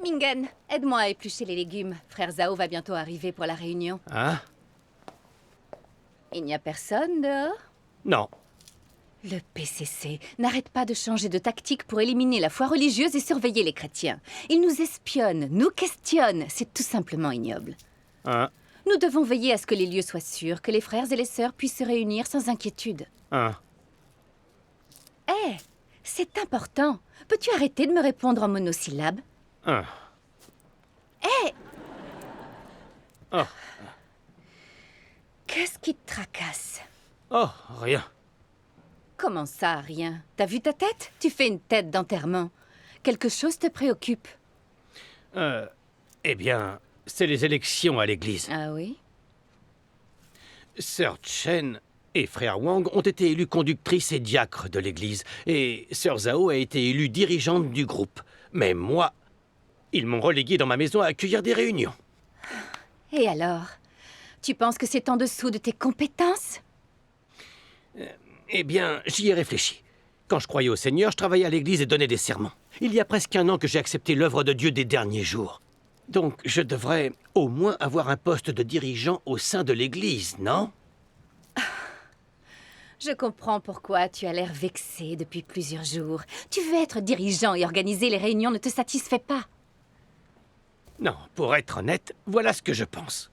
Mingen, aide-moi à éplucher les légumes. Frère Zhao va bientôt arriver pour la réunion. Hein? Il n'y a personne dehors? Non. Le PCC n'arrête pas de changer de tactique pour éliminer la foi religieuse et surveiller les chrétiens. Il nous espionne, nous questionne. C'est tout simplement ignoble. Hein? Nous devons veiller à ce que les lieux soient sûrs, que les frères et les sœurs puissent se réunir sans inquiétude. Hein? Hé, c'est important. Peux-tu arrêter de me répondre en monosyllabes? Hein? Hé! Oh. Qu'est-ce qui te tracasse? Oh, rien. Comment ça, rien? T'as vu ta tête? Tu fais une tête d'enterrement. Quelque chose te préoccupe? Eh bien, c'est les élections à l'église. Ah oui? Sœur Chen et frère Wang ont été élus conductrices et diacres de l'église, et Sœur Zhao a été élue dirigeante du groupe. Mais moi, ils m'ont relégué dans ma maison à accueillir des réunions. Et alors? Tu penses que c'est en dessous de tes compétences? Eh bien, j'y ai réfléchi. Quand je croyais au Seigneur, je travaillais à l'église et donnais des sermons. Il y a presque 1 an que j'ai accepté l'œuvre de Dieu des derniers jours. Donc, je devrais au moins avoir un poste de dirigeant au sein de l'église, non? Je comprends pourquoi tu as l'air vexé depuis plusieurs jours. Tu veux être dirigeant et organiser les réunions ne te satisfait pas. Non, pour être honnête, voilà ce que je pense.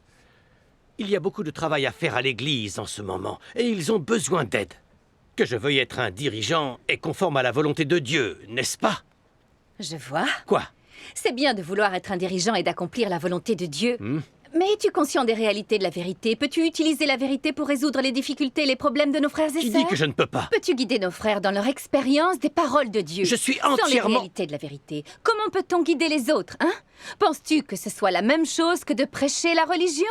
Il y a beaucoup de travail à faire à l'église en ce moment, et ils ont besoin d'aide. Que je veuille être un dirigeant est conforme à la volonté de Dieu, n'est-ce pas? Je vois. Quoi? C'est bien de vouloir être un dirigeant et d'accomplir la volonté de Dieu. Mais es-tu conscient des réalités de la vérité? Peux-tu utiliser la vérité pour résoudre les difficultés et les problèmes de nos frères et Qui sœurs? dit que je ne peux pas? Peux-tu guider nos frères dans leur expérience des paroles de Dieu? Je suis Sans les entièrement... réalités de la vérité, comment peut-on guider les autres, hein? Penses-tu que ce soit la même chose que de prêcher la religion?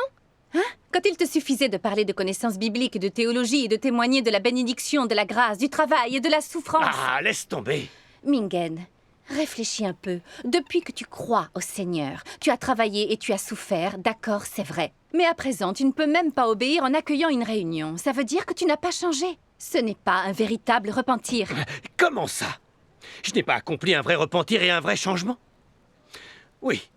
Hein? Quand il te suffisait de parler de connaissances bibliques, de théologie et de témoigner de la bénédiction, de la grâce, du travail et de la souffrance. Ah, laisse tomber. Mingen, réfléchis un peu. Depuis que tu crois au Seigneur, tu as travaillé et tu as souffert, d'accord, c'est vrai. Mais à présent, tu ne peux même pas obéir en accueillant une réunion. Ça veut dire que tu n'as pas changé. Ce n'est pas un véritable repentir. Comment ça? Je n'ai pas accompli un vrai repentir et un vrai changement? Oui,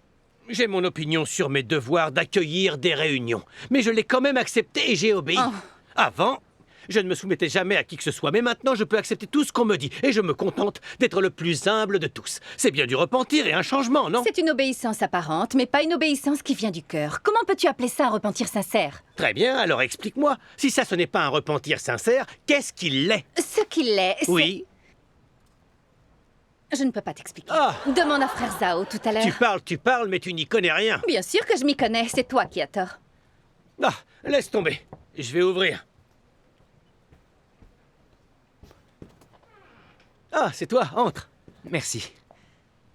j'ai mon opinion sur mes devoirs d'accueillir des réunions. Mais je l'ai quand même accepté et j'ai obéi. Oh. Avant, je ne me soumettais jamais à qui que ce soit. Mais maintenant, je peux accepter tout ce qu'on me dit. Et je me contente d'être le plus humble de tous. C'est bien du repentir et un changement, non? C'est une obéissance apparente, mais pas une obéissance qui vient du cœur. Comment peux-tu appeler ça un repentir sincère? Très bien, alors explique-moi. Si ça, ce n'est pas un repentir sincère, qu'est-ce qu'il est? Ce qu'il est, c'est... Oui. Je ne peux pas t'expliquer. Ah. Demande à frère Zhao tout à l'heure. Tu parles, mais tu n'y connais rien. Bien sûr que je m'y connais, c'est toi qui as tort. Ah, laisse tomber. Je vais ouvrir. Ah, c'est toi, entre. Merci.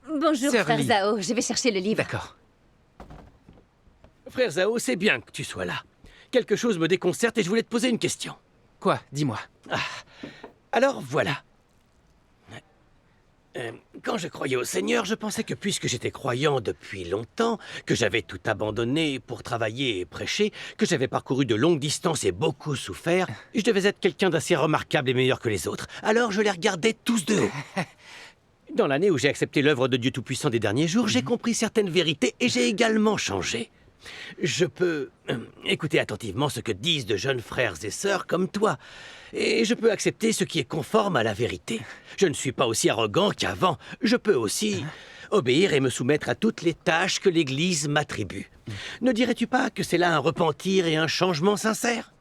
Bonjour, Sœur frère Lee. Zhao, je vais chercher le livre. D'accord. Frère Zhao, c'est bien que tu sois là. Quelque chose me déconcerte et je voulais te poser une question. Quoi? Dis-moi. Alors voilà. Quand je croyais au Seigneur, je pensais que puisque j'étais croyant depuis longtemps, que j'avais tout abandonné pour travailler et prêcher, que j'avais parcouru de longues distances et beaucoup souffert, je devais être quelqu'un d'assez remarquable et meilleur que les autres. Alors je les regardais tous de haut. Dans l'année où j'ai accepté l'œuvre de Dieu Tout-Puissant des derniers jours, j'ai compris certaines vérités et j'ai également changé. Je peux écouter attentivement ce que disent de jeunes frères et sœurs comme toi. Et je peux accepter ce qui est conforme à la vérité. Je ne suis pas aussi arrogant qu'avant. Je peux aussi obéir et me soumettre à toutes les tâches que l'Église m'attribue. Ne dirais-tu pas que c'est là un repentir et un changement sincère?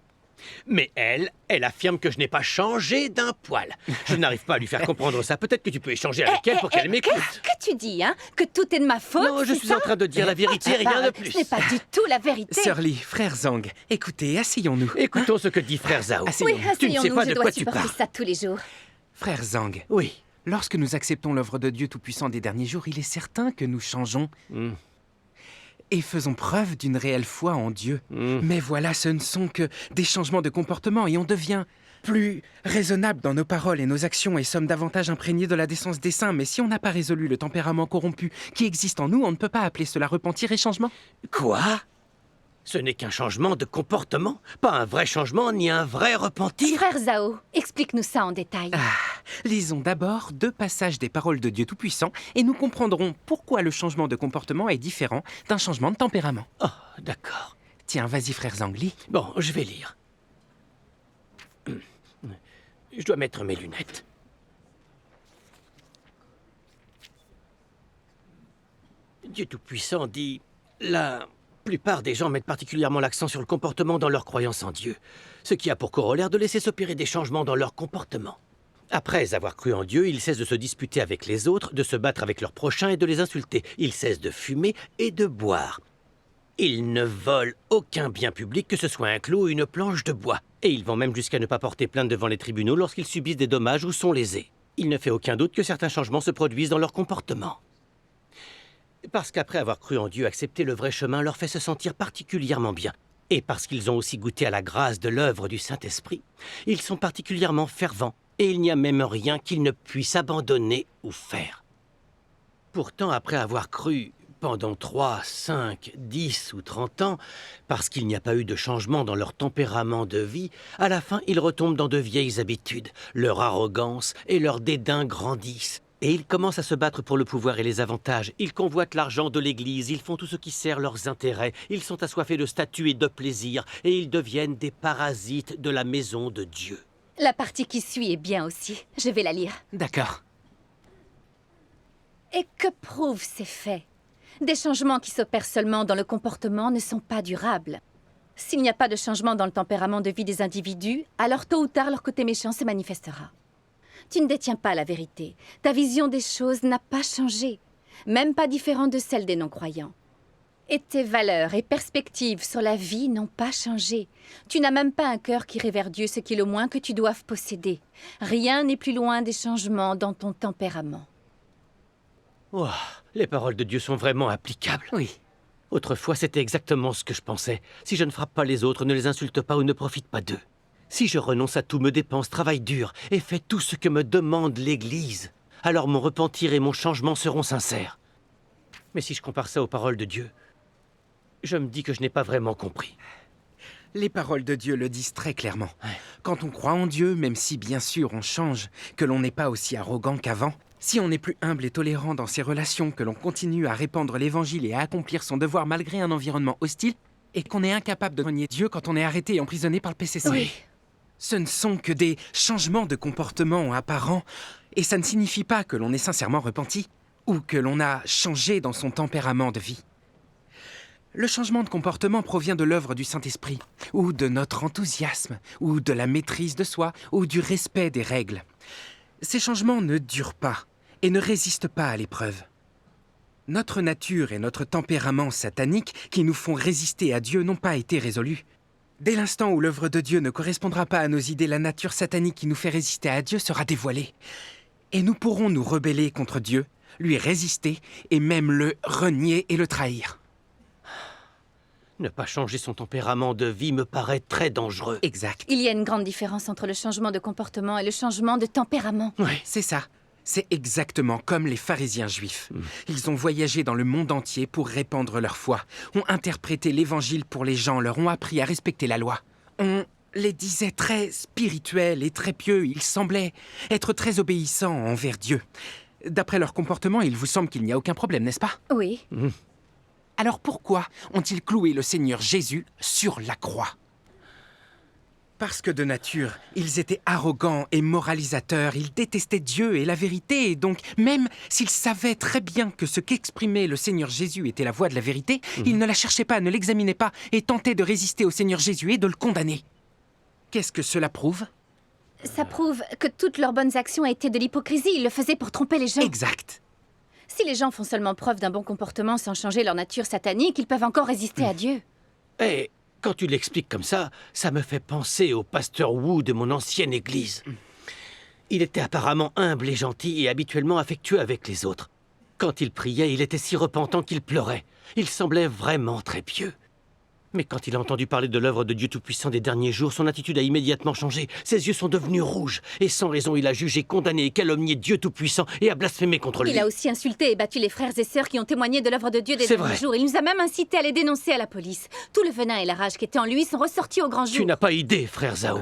Mais elle affirme que je n'ai pas changé d'un poil. Je n'arrive pas à lui faire comprendre ça. Peut-être que tu peux échanger avec elle pour qu'elle m'écoute. Qu'est-ce que tu dis, hein? Que tout est de ma faute? Non, je suis en train de dire la vérité, rien de plus. Ce n'est pas du tout la vérité. Sœur Lee, frère Zhang, écoutez, asseyons-nous. Écoutons ce que dit frère Zhao. Asseyons-nous. Oui, Tu ne sais asseyons-nous, pas je de dois quoi tu supporter parles. ça tous les jours. Frère Zhang, Oui. lorsque nous acceptons l'œuvre de Dieu Tout-Puissant des derniers jours, il est certain que nous changeons et faisons preuve d'une réelle foi en Dieu. Mais voilà, ce ne sont que des changements de comportement et on devient plus raisonnable dans nos paroles et nos actions et sommes davantage imprégnés de la décence des saints. Mais si on n'a pas résolu le tempérament corrompu qui existe en nous, on ne peut pas appeler cela repentir et changement. Quoi? Ce n'est qu'un changement de comportement, pas un vrai changement ni un vrai repentir. Frère Zhao, explique-nous ça en détail. Lisons d'abord 2 passages des paroles de Dieu Tout-Puissant et nous comprendrons pourquoi le changement de comportement est différent d'un changement de tempérament. Oh, d'accord. Tiens, vas-y, frère Zangli. Bon, je vais lire. Je dois mettre mes lunettes. Dieu Tout-Puissant dit... La plupart des gens mettent particulièrement l'accent sur le comportement dans leur croyance en Dieu, ce qui a pour corollaire de laisser s'opérer des changements dans leur comportement. Après avoir cru en Dieu, ils cessent de se disputer avec les autres, de se battre avec leurs prochains et de les insulter. Ils cessent de fumer et de boire. Ils ne volent aucun bien public, que ce soit un clou ou une planche de bois. Et ils vont même jusqu'à ne pas porter plainte devant les tribunaux lorsqu'ils subissent des dommages ou sont lésés. Il ne fait aucun doute que certains changements se produisent dans leur comportement. Parce qu'après avoir cru en Dieu, accepter le vrai chemin leur fait se sentir particulièrement bien. Et parce qu'ils ont aussi goûté à la grâce de l'œuvre du Saint-Esprit, ils sont particulièrement fervents, et il n'y a même rien qu'ils ne puissent abandonner ou faire. Pourtant, après avoir cru pendant 3, 5, 10 ou 30 ans, parce qu'il n'y a pas eu de changement dans leur tempérament de vie, à la fin, ils retombent dans de vieilles habitudes. Leur arrogance et leur dédain grandissent. Et ils commencent à se battre pour le pouvoir et les avantages. Ils convoitent l'argent de l'Église, ils font tout ce qui sert leurs intérêts. Ils sont assoiffés de statuts et de plaisir, et ils deviennent des parasites de la maison de Dieu. La partie qui suit est bien aussi. Je vais la lire. D'accord. Et que prouvent ces faits? Des changements qui s'opèrent seulement dans le comportement ne sont pas durables. S'il n'y a pas de changement dans le tempérament de vie des individus, alors tôt ou tard leur côté méchant se manifestera. Tu ne détiens pas la vérité. Ta vision des choses n'a pas changé, même pas différente de celle des non-croyants. Et tes valeurs et perspectives sur la vie n'ont pas changé. Tu n'as même pas un cœur qui irait vers Dieu, ce qui est le moins que tu doives posséder. Rien n'est plus loin des changements dans ton tempérament. Oh, les paroles de Dieu sont vraiment applicables. Oui. Autrefois, c'était exactement ce que je pensais. Si je ne frappe pas les autres, ne les insulte pas ou ne profite pas d'eux. Si je renonce à tout, me dépense, travaille dur et fais tout ce que me demande l'Église, alors mon repentir et mon changement seront sincères. Mais si je compare ça aux paroles de Dieu, je me dis que je n'ai pas vraiment compris. Les paroles de Dieu le disent très clairement. Quand on croit en Dieu, même si bien sûr on change, que l'on n'est pas aussi arrogant qu'avant, si on est plus humble et tolérant dans ses relations, que l'on continue à répandre l'Évangile et à accomplir son devoir malgré un environnement hostile, et qu'on est incapable de renier Dieu quand on est arrêté et emprisonné par le PCC. Oui. Ce ne sont que des changements de comportement apparents, et ça ne signifie pas que l'on est sincèrement repenti, ou que l'on a changé dans son tempérament de vie. Le changement de comportement provient de l'œuvre du Saint-Esprit, ou de notre enthousiasme, ou de la maîtrise de soi, ou du respect des règles. Ces changements ne durent pas, et ne résistent pas à l'épreuve. Notre nature et notre tempérament satanique, qui nous font résister à Dieu, n'ont pas été résolus. Dès l'instant où l'œuvre de Dieu ne correspondra pas à nos idées, la nature satanique qui nous fait résister à Dieu sera dévoilée. Et nous pourrons nous rebeller contre Dieu, lui résister et même le renier et le trahir. Ne pas changer son tempérament de vie me paraît très dangereux. Exact. Il y a une grande différence entre le changement de comportement et le changement de tempérament. Oui. C'est ça. C'est exactement comme les pharisiens juifs. Ils ont voyagé dans le monde entier pour répandre leur foi, ont interprété l'évangile pour les gens, leur ont appris à respecter la loi. On les disait très spirituels et très pieux, ils semblaient être très obéissants envers Dieu. D'après leur comportement, il vous semble qu'il n'y a aucun problème, n'est-ce pas? Oui. Alors pourquoi ont-ils cloué le Seigneur Jésus sur la croix? Parce que de nature, ils étaient arrogants et moralisateurs, ils détestaient Dieu et la vérité, et donc, même s'ils savaient très bien que ce qu'exprimait le Seigneur Jésus était la voie de la vérité, ils ne la cherchaient pas, ne l'examinaient pas, et tentaient de résister au Seigneur Jésus et de le condamner. Qu'est-ce que cela prouve? Ça prouve que toutes leurs bonnes actions étaient de l'hypocrisie. Ils le faisaient pour tromper les gens. Exact. Si les gens font seulement preuve d'un bon comportement sans changer leur nature satanique, ils peuvent encore résister à Dieu. Et quand tu l'expliques comme ça me fait penser au pasteur Wu de mon ancienne église. Il était apparemment humble et gentil et habituellement affectueux avec les autres. Quand il priait, il était si repentant qu'il pleurait. Il semblait vraiment très pieux. Mais quand il a entendu parler de l'œuvre de Dieu Tout-Puissant des derniers jours, son attitude a immédiatement changé. Ses yeux sont devenus rouges. Et sans raison, il a jugé, condamné et calomnié Dieu Tout-Puissant et a blasphémé contre lui. Il a aussi insulté et battu les frères et sœurs qui ont témoigné de l'œuvre de Dieu des C'est derniers vrai. jours. Il nous a même incité à les dénoncer à la police. Tout le venin et la rage qui étaient en lui sont ressortis au grand jour. Tu n'as pas idée, frère Zhao.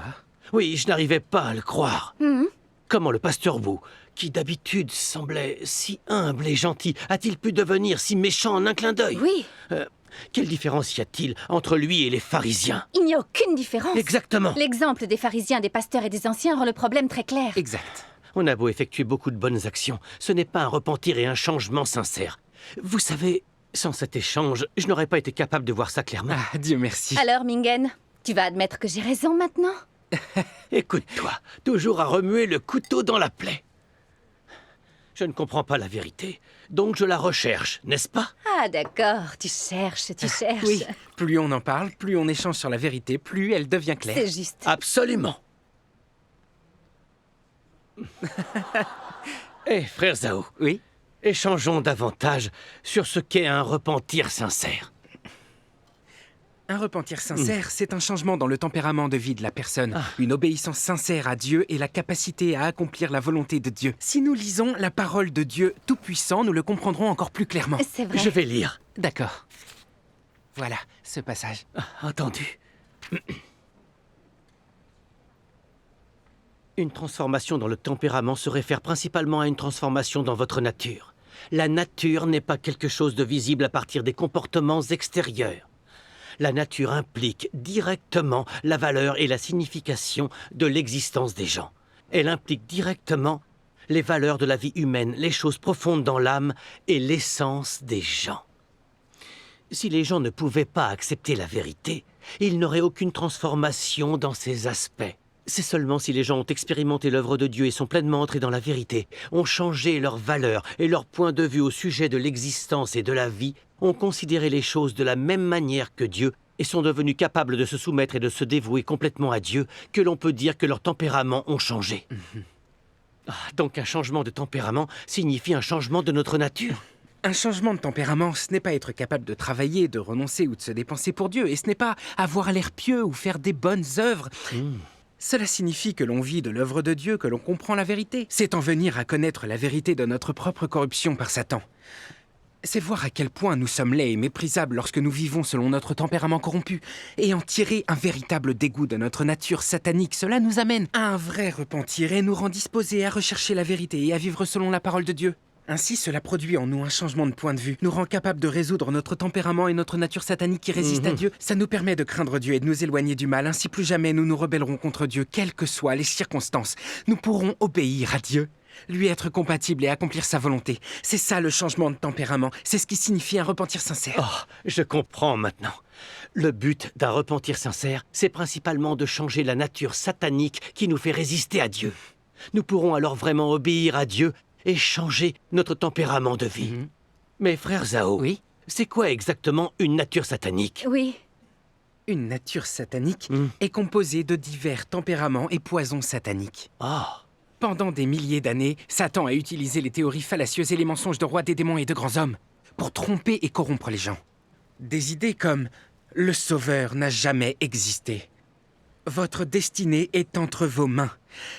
Oui, je n'arrivais pas à le croire. Comment le pasteur Wu, qui d'habitude semblait si humble et gentil, a-t-il pu devenir si méchant en un clin d'œil? Oui, Quelle différence y a-t-il entre lui et les pharisiens? il n'y a aucune différence. Exactement. L'exemple des pharisiens, des pasteurs et des anciens rend le problème très clair. Exact. On a beau effectuer beaucoup de bonnes actions, ce n'est pas un repentir et un changement sincère. Vous savez, sans cet échange, je n'aurais pas été capable de voir ça clairement. Ah, Dieu merci. Alors, Mingen, tu vas admettre que j'ai raison maintenant? Écoute-toi, toujours à remuer le couteau dans la plaie. Je ne comprends pas la vérité, donc je la recherche, n'est-ce pas? Ah d'accord, tu cherches, tu cherches. Oui, plus on en parle, plus on échange sur la vérité, plus elle devient claire. C'est juste. Absolument. Frère Zhao, Oui. échangeons davantage sur ce qu'est un repentir sincère. Un repentir sincère, c'est un changement dans le tempérament de vie de la personne, une obéissance sincère à Dieu et la capacité à accomplir la volonté de Dieu. Si nous lisons la parole de Dieu Tout-Puissant, nous le comprendrons encore plus clairement. C'est vrai. Je vais lire. D'accord. Voilà, ce passage. Entendu. Une transformation dans le tempérament se réfère principalement à une transformation dans votre nature. La nature n'est pas quelque chose de visible à partir des comportements extérieurs. La nature implique directement la valeur et la signification de l'existence des gens. Elle implique directement les valeurs de la vie humaine, les choses profondes dans l'âme et l'essence des gens. Si les gens ne pouvaient pas accepter la vérité, ils n'auraient aucune transformation dans ces aspects. C'est seulement si les gens ont expérimenté l'œuvre de Dieu et sont pleinement entrés dans la vérité, ont changé leurs valeurs et leur point de vue au sujet de l'existence et de la vie, ont considéré les choses de la même manière que Dieu et sont devenus capables de se soumettre et de se dévouer complètement à Dieu, que l'on peut dire que leurs tempéraments ont changé. Donc un changement de tempérament signifie un changement de notre nature. Un changement de tempérament, ce n'est pas être capable de travailler, de renoncer ou de se dépenser pour Dieu, et ce n'est pas avoir l'air pieux ou faire des bonnes œuvres. Cela signifie que l'on vit de l'œuvre de Dieu, que l'on comprend la vérité. C'est en venir à connaître la vérité de notre propre corruption par Satan. C'est voir à quel point nous sommes laids et méprisables lorsque nous vivons selon notre tempérament corrompu, et en tirer un véritable dégoût de notre nature satanique. Cela nous amène à un vrai repentir et nous rend disposés à rechercher la vérité et à vivre selon la parole de Dieu. Ainsi, cela produit en nous un changement de point de vue, nous rend capables de résoudre notre tempérament et notre nature satanique qui résiste à Dieu. Ça nous permet de craindre Dieu et de nous éloigner du mal. Ainsi, plus jamais nous nous rebellerons contre Dieu, quelles que soient les circonstances. Nous pourrons obéir à Dieu, lui être compatible et accomplir sa volonté. C'est ça le changement de tempérament. C'est ce qui signifie un repentir sincère. Oh, je comprends maintenant. Le but d'un repentir sincère, c'est principalement de changer la nature satanique qui nous fait résister à Dieu. Nous pourrons alors vraiment obéir à Dieu et changer notre tempérament de vie. Mais frère Zhao, Oui. c'est quoi exactement une nature satanique? Oui. Une nature satanique est composée de divers tempéraments et poisons sataniques. Ah, Pendant des milliers d'années, Satan a utilisé les théories fallacieuses et les mensonges de rois, des démons et de grands hommes pour tromper et corrompre les gens. Des idées comme « le Sauveur n'a jamais existé »,« votre destinée est entre vos mains »,«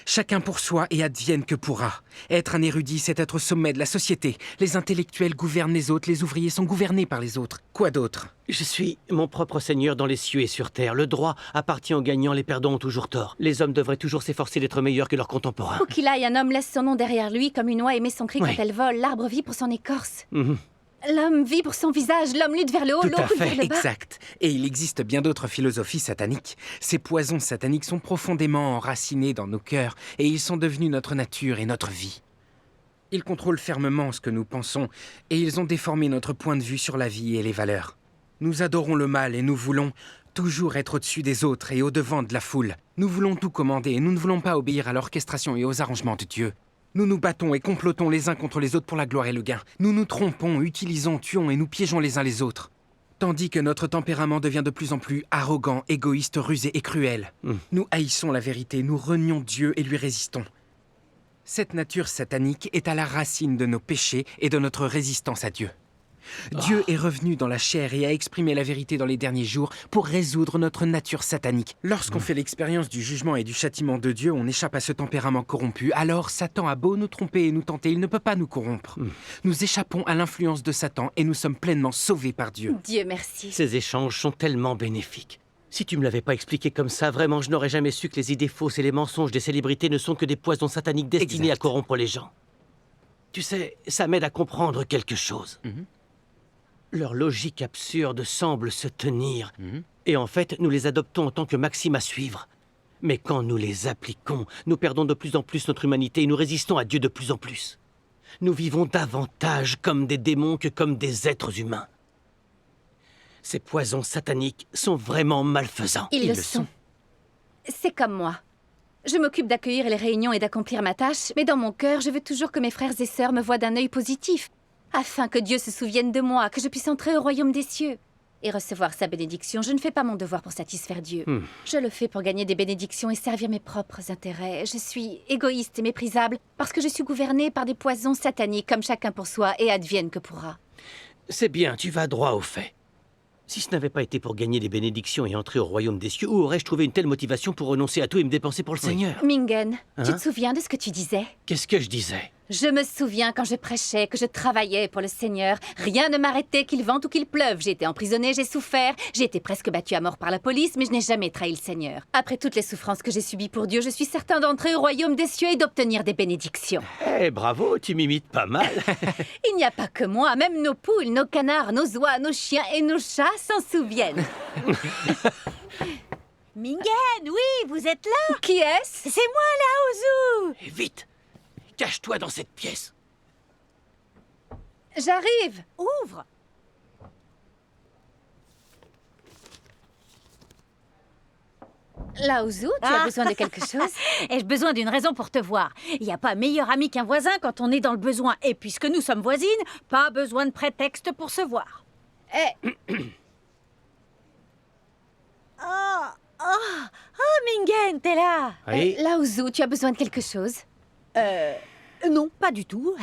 chacun pour soi et advienne que pourra »,« être un érudit, c'est être au sommet de la société »,« les intellectuels gouvernent les autres, les ouvriers sont gouvernés par les autres ». Quoi d'autre? je suis mon propre Seigneur dans les cieux et sur terre. Le droit appartient aux gagnants, les perdants ont toujours tort. Les hommes devraient toujours s'efforcer d'être meilleurs que leurs contemporains. Où qu'il aille, un homme laisse son nom derrière lui, comme une oie émet son cri Oui. quand elle vole. L'arbre vit pour son écorce. Mhm. L'homme vit pour son visage, l'homme lutte vers le haut, Tout l'autre à roule fait, vers le bas. exact. Et il existe bien d'autres philosophies sataniques. Ces poisons sataniques sont profondément enracinés dans nos cœurs et ils sont devenus notre nature et notre vie. Ils contrôlent fermement ce que nous pensons et ils ont déformé notre point de vue sur la vie et les valeurs. Nous adorons le mal et nous voulons toujours être au-dessus des autres et au-devant de la foule. Nous voulons tout commander et nous ne voulons pas obéir à l'orchestration et aux arrangements de Dieu. Nous nous battons et complotons les uns contre les autres pour la gloire et le gain. Nous nous trompons, utilisons, tuons et nous piégeons les uns les autres. Tandis que notre tempérament devient de plus en plus arrogant, égoïste, rusé et cruel. Nous haïssons la vérité, nous renions Dieu et lui résistons. Cette nature satanique est à la racine de nos péchés et de notre résistance à Dieu. Dieu est revenu dans la chair et a exprimé la vérité dans les derniers jours pour résoudre notre nature satanique. Lorsqu'on fait l'expérience du jugement et du châtiment de Dieu, on échappe à ce tempérament corrompu. Alors Satan a beau nous tromper et nous tenter, il ne peut pas nous corrompre. Nous échappons à l'influence de Satan et nous sommes pleinement sauvés par Dieu. Dieu merci. Ces échanges sont tellement bénéfiques. Si tu me l'avais pas expliqué comme ça, vraiment, je n'aurais jamais su que les idées fausses et les mensonges des célébrités ne sont que des poisons sataniques destinés à corrompre les gens. Tu sais, ça m'aide à comprendre quelque chose. Leur logique absurde semble se tenir. Et en fait, nous les adoptons en tant que maximes à suivre. Mais quand nous les appliquons, nous perdons de plus en plus notre humanité et nous résistons à Dieu de plus en plus. Nous vivons davantage comme des démons que comme des êtres humains. Ces poisons sataniques sont vraiment malfaisants. Ils le sont. C'est comme moi. Je m'occupe d'accueillir les réunions et d'accomplir ma tâche, mais dans mon cœur, je veux toujours que mes frères et sœurs me voient d'un œil positif, afin que Dieu se souvienne de moi, que je puisse entrer au royaume des cieux. Et recevoir sa bénédiction, je ne fais pas mon devoir pour satisfaire Dieu. Je le fais pour gagner des bénédictions et servir mes propres intérêts. Je suis égoïste et méprisable parce que je suis gouvernée par des poisons sataniques, comme chacun pour soi, et advienne que pourra. C'est bien, tu vas droit au fait. Si ce n'avait pas été pour gagner des bénédictions et entrer au royaume des cieux, où aurais-je trouvé une telle motivation pour renoncer à tout et me dépenser pour le Seigneur? Mingen, tu te souviens de ce que tu disais? Qu'est-ce que je disais? Je me souviens quand je prêchais, que je travaillais pour le Seigneur. Rien ne m'arrêtait, qu'il vente ou qu'il pleuve. J'ai été emprisonnée, j'ai souffert. J'ai été presque battue à mort par la police, mais je n'ai jamais trahi le Seigneur. Après toutes les souffrances que j'ai subies pour Dieu, je suis certain d'entrer au royaume des cieux et d'obtenir des bénédictions. Eh, bravo, tu m'imites pas mal. Il n'y a pas que moi, même nos poules, nos canards, nos oies, nos chiens et nos chats s'en souviennent. Mingen, oui, vous êtes là. Qui est-ce? C'est moi, Lao Zhu. Et vite, cache-toi dans cette pièce. J'arrive. Ouvre. Lao Zhu, tu as besoin de quelque chose? Ai-je besoin d'une raison pour te voir? Il n'y a pas meilleur ami qu'un voisin quand on est dans le besoin. Et puisque nous sommes voisines, pas besoin de prétexte pour se voir. Mingen, t'es là. Oui. Lao Zhu, tu as besoin de quelque chose? Non, pas du tout.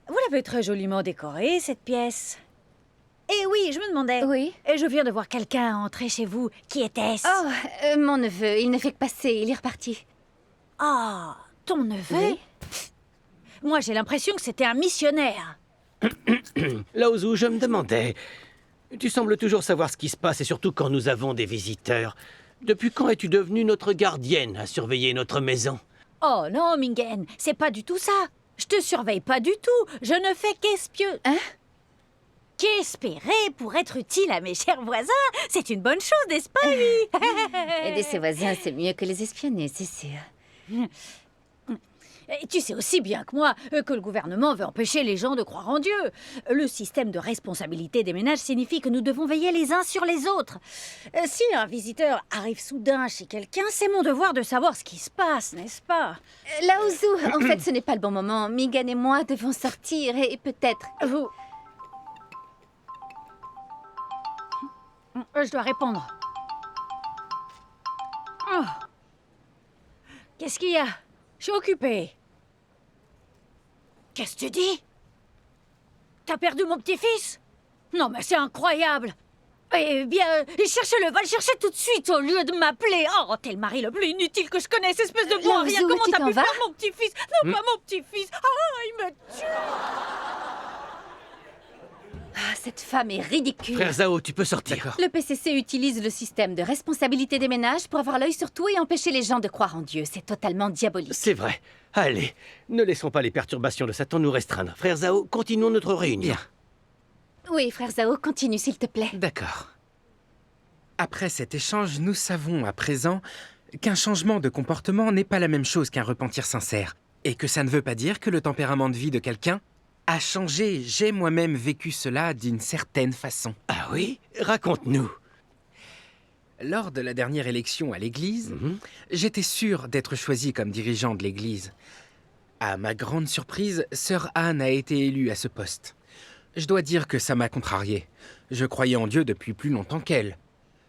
Vous l'avez très joliment décorée, cette pièce. Et oui, je me demandais. Oui. Et je viens de voir quelqu'un entrer chez vous. Qui était-ce? Oh, mon neveu, il ne fait que passer, il est reparti. Ah, ton neveu? Oui. Moi, j'ai l'impression que c'était un missionnaire. Lao Zhu, je me demandais... Tu sembles toujours savoir ce qui se passe, et surtout quand nous avons des visiteurs. Depuis quand es-tu devenue notre gardienne à surveiller notre maison? Oh non, Mingen, c'est pas du tout ça. Je te surveille pas du tout. Je ne fais qu'espionner. Hein? Qu'espérer pour être utile à mes chers voisins. C'est une bonne chose, n'est-ce pas, oui? Aider ses voisins, c'est mieux que les espionner, c'est sûr. Et tu sais aussi bien que moi que le gouvernement veut empêcher les gens de croire en Dieu. Le système de responsabilité des ménages signifie que nous devons veiller les uns sur les autres. Si un visiteur arrive soudain chez quelqu'un, c'est mon devoir de savoir ce qui se passe, n'est-ce pas? Lao Zhu, en fait, ce n'est pas le bon moment. Mingen et moi devons sortir et peut-être... Vous... Je dois répondre. Oh. Qu'est-ce qu'il y a? Je suis occupée. Qu'est-ce que tu dis? T'as perdu mon petit-fils? Non, mais c'est incroyable. Eh bien, cherche-le, va le chercher tout de suite au lieu de m'appeler. Oh, t'es le mari le plus inutile que je connaisse, espèce de bon à rien. Zhu, Comment tu t'as t'en pu vas? faire mon petit-fils? Non, pas mon petit-fils. Ah, il me tue. Ah, cette femme est ridicule. Frère Zhao, tu peux sortir. D'accord. Le PCC utilise le système de responsabilité des ménages pour avoir l'œil sur tout et empêcher les gens de croire en Dieu. C'est totalement diabolique. C'est vrai. Allez, ne laissons pas les perturbations de Satan nous restreindre. Frère Zhao, continuons notre réunion. Bien. Oui, frère Zhao, continue, s'il te plaît. D'accord. Après cet échange, nous savons à présent qu'un changement de comportement n'est pas la même chose qu'un repentir sincère. Et que ça ne veut pas dire que le tempérament de vie de quelqu'un a changé. J'ai moi-même vécu cela d'une certaine façon. Ah oui? Raconte-nous. Lors de la dernière élection à l'église, j'étais sûr d'être choisi comme dirigeant de l'église. À ma grande surprise, sœur Anne a été élue à ce poste. Je dois dire que ça m'a contrarié. Je croyais en Dieu depuis plus longtemps qu'elle.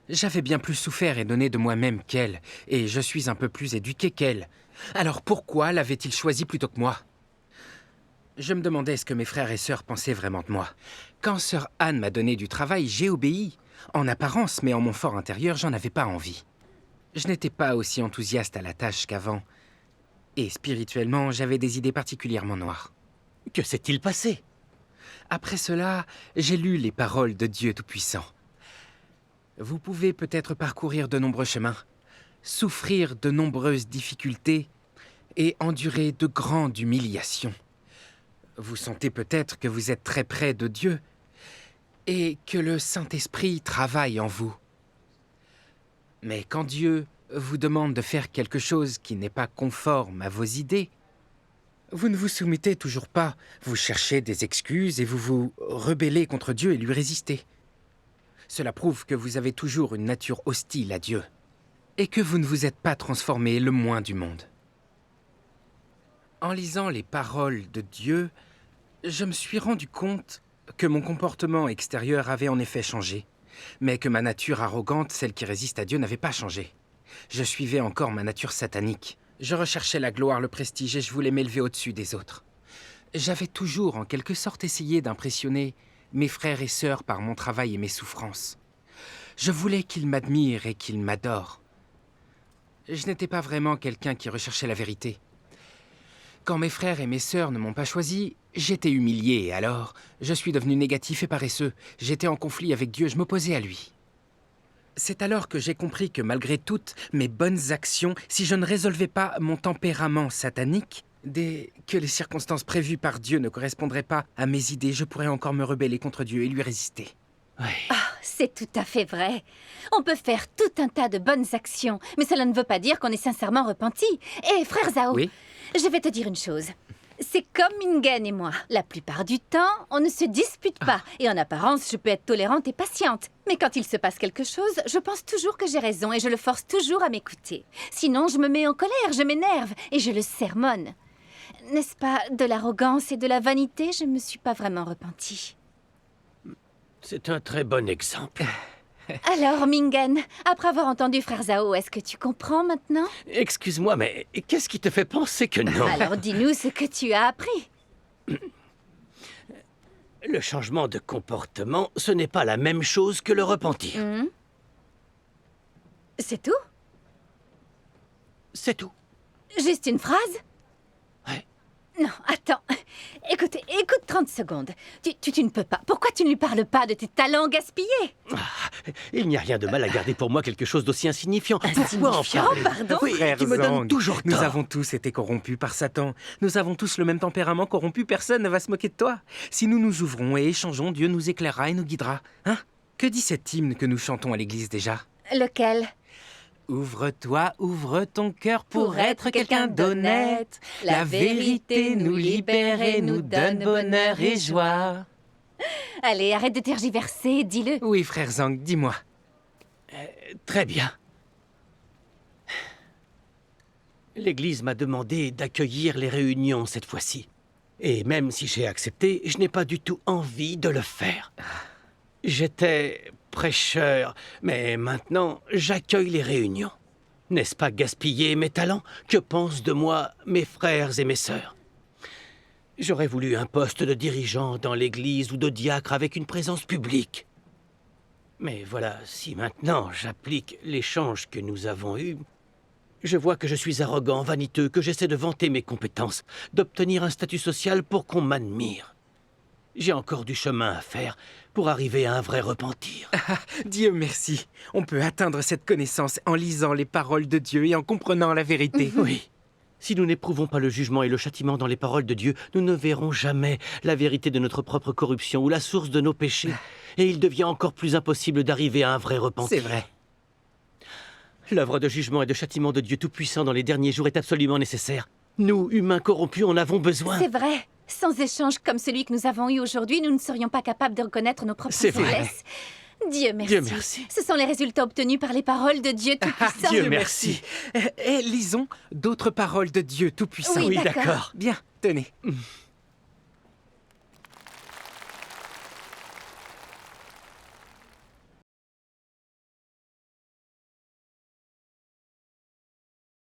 J'avais bien plus souffert et donné de moi-même qu'elle, et je suis un peu plus éduqué qu'elle. Alors pourquoi l'avait-il choisi plutôt que moi? Je me demandais ce que mes frères et sœurs pensaient vraiment de moi. Quand sœur Anne m'a donné du travail, j'ai obéi. En apparence, mais en mon fort intérieur, j'en avais pas envie. Je n'étais pas aussi enthousiaste à la tâche qu'avant. Et spirituellement, j'avais des idées particulièrement noires. Que s'est-il passé? Après cela, j'ai lu les paroles de Dieu Tout-Puissant. Vous pouvez peut-être parcourir de nombreux chemins, souffrir de nombreuses difficultés et endurer de grandes humiliations. Vous sentez peut-être que vous êtes très près de Dieu et que le Saint-Esprit travaille en vous. Mais quand Dieu vous demande de faire quelque chose qui n'est pas conforme à vos idées, vous ne vous soumettez toujours pas, vous cherchez des excuses et vous vous rebellez contre Dieu et lui résistez. Cela prouve que vous avez toujours une nature hostile à Dieu et que vous ne vous êtes pas transformé le moins du monde. En lisant les paroles de Dieu, je me suis rendu compte que mon comportement extérieur avait en effet changé, mais que ma nature arrogante, celle qui résiste à Dieu, n'avait pas changé. Je suivais encore ma nature satanique. Je recherchais la gloire, le prestige et je voulais m'élever au-dessus des autres. J'avais toujours, en quelque sorte, essayé d'impressionner mes frères et sœurs par mon travail et mes souffrances. Je voulais qu'ils m'admirent et qu'ils m'adorent. Je n'étais pas vraiment quelqu'un qui recherchait la vérité. Quand mes frères et mes sœurs ne m'ont pas choisi, j'étais humilié, alors je suis devenu négatif et paresseux. J'étais en conflit avec Dieu, je m'opposais à lui. C'est alors que j'ai compris que malgré toutes mes bonnes actions, si je ne résolvais pas mon tempérament satanique, dès que les circonstances prévues par Dieu ne correspondraient pas à mes idées, je pourrais encore me rebeller contre Dieu et lui résister. Oui. C'est tout à fait vrai. On peut faire tout un tas de bonnes actions, mais cela ne veut pas dire qu'on est sincèrement repenti. Et frère Zhao, Oui? je vais te dire une chose. C'est comme Mingen et moi. La plupart du temps, on ne se dispute pas. Et en apparence, je peux être tolérante et patiente. Mais quand il se passe quelque chose, je pense toujours que j'ai raison et je le force toujours à m'écouter. Sinon, je me mets en colère, je m'énerve et je le sermonne. N'est-ce pas de l'arrogance et de la vanité, je ne me suis pas vraiment repentie. C'est un très bon exemple. Alors, Mingen, après avoir entendu frère Zhao, est-ce que tu comprends maintenant? Excuse-moi, mais qu'est-ce qui te fait penser que non? Alors dis-nous ce que tu as appris. Le changement de comportement, ce n'est pas la même chose que le repentir. C'est tout? C'est tout. Juste une phrase? Ouais. Non, attends. Écoute 30 secondes. Tu ne peux pas. Pourquoi tu ne lui parles pas de tes talents gaspillés? Il n'y a rien de mal à garder pour moi quelque chose d'aussi insignifiant. Pourquoi en parler? Pardon? Oui, Frère tu me Zhang, donnes toujours nous tort. avons tous été corrompus par Satan. Nous avons tous le même tempérament corrompu. Personne ne va se moquer de toi. Si nous nous ouvrons et échangeons, Dieu nous éclairera et nous guidera. Hein? Que dit cet hymne que nous chantons à l'église déjà? Lequel? Ouvre-toi, ouvre ton cœur pour être quelqu'un d'honnête. La vérité nous libère et nous donne bonheur et joie. Allez, arrête de tergiverser, dis-le. Oui, frère Zhang, dis-moi. Très bien. L'Église m'a demandé d'accueillir les réunions cette fois-ci. Et même si j'ai accepté, je n'ai pas du tout envie de le faire. J'étais prêcheur, mais maintenant j'accueille les réunions. N'est-ce pas gaspiller mes talents? Que pensent de moi mes frères et mes sœurs? J'aurais voulu un poste de dirigeant dans l'Église ou de diacre avec une présence publique. Mais voilà, si maintenant j'applique l'échange que nous avons eu, je vois que je suis arrogant, vaniteux, que j'essaie de vanter mes compétences, d'obtenir un statut social pour qu'on m'admire. J'ai encore du chemin à faire pour arriver à un vrai repentir. Dieu merci. On peut atteindre cette connaissance en lisant les paroles de Dieu et en comprenant la vérité. Oui. Si nous n'éprouvons pas le jugement et le châtiment dans les paroles de Dieu, nous ne verrons jamais la vérité de notre propre corruption ou la source de nos péchés. Et il devient encore plus impossible d'arriver à un vrai repentir. C'est vrai. L'œuvre de jugement et de châtiment de Dieu Tout-Puissant dans les derniers jours est absolument nécessaire. Nous, humains corrompus, en avons besoin. C'est vrai. Sans échange comme celui que nous avons eu aujourd'hui, nous ne serions pas capables de reconnaître nos propres C'est vrai. faiblesses. Dieu merci. Dieu merci. Ce sont les résultats obtenus par les paroles de Dieu Tout-Puissant. Dieu merci. Lisons d'autres paroles de Dieu Tout-Puissant. Oui, Oui, d'accord. d'accord. Bien, tenez.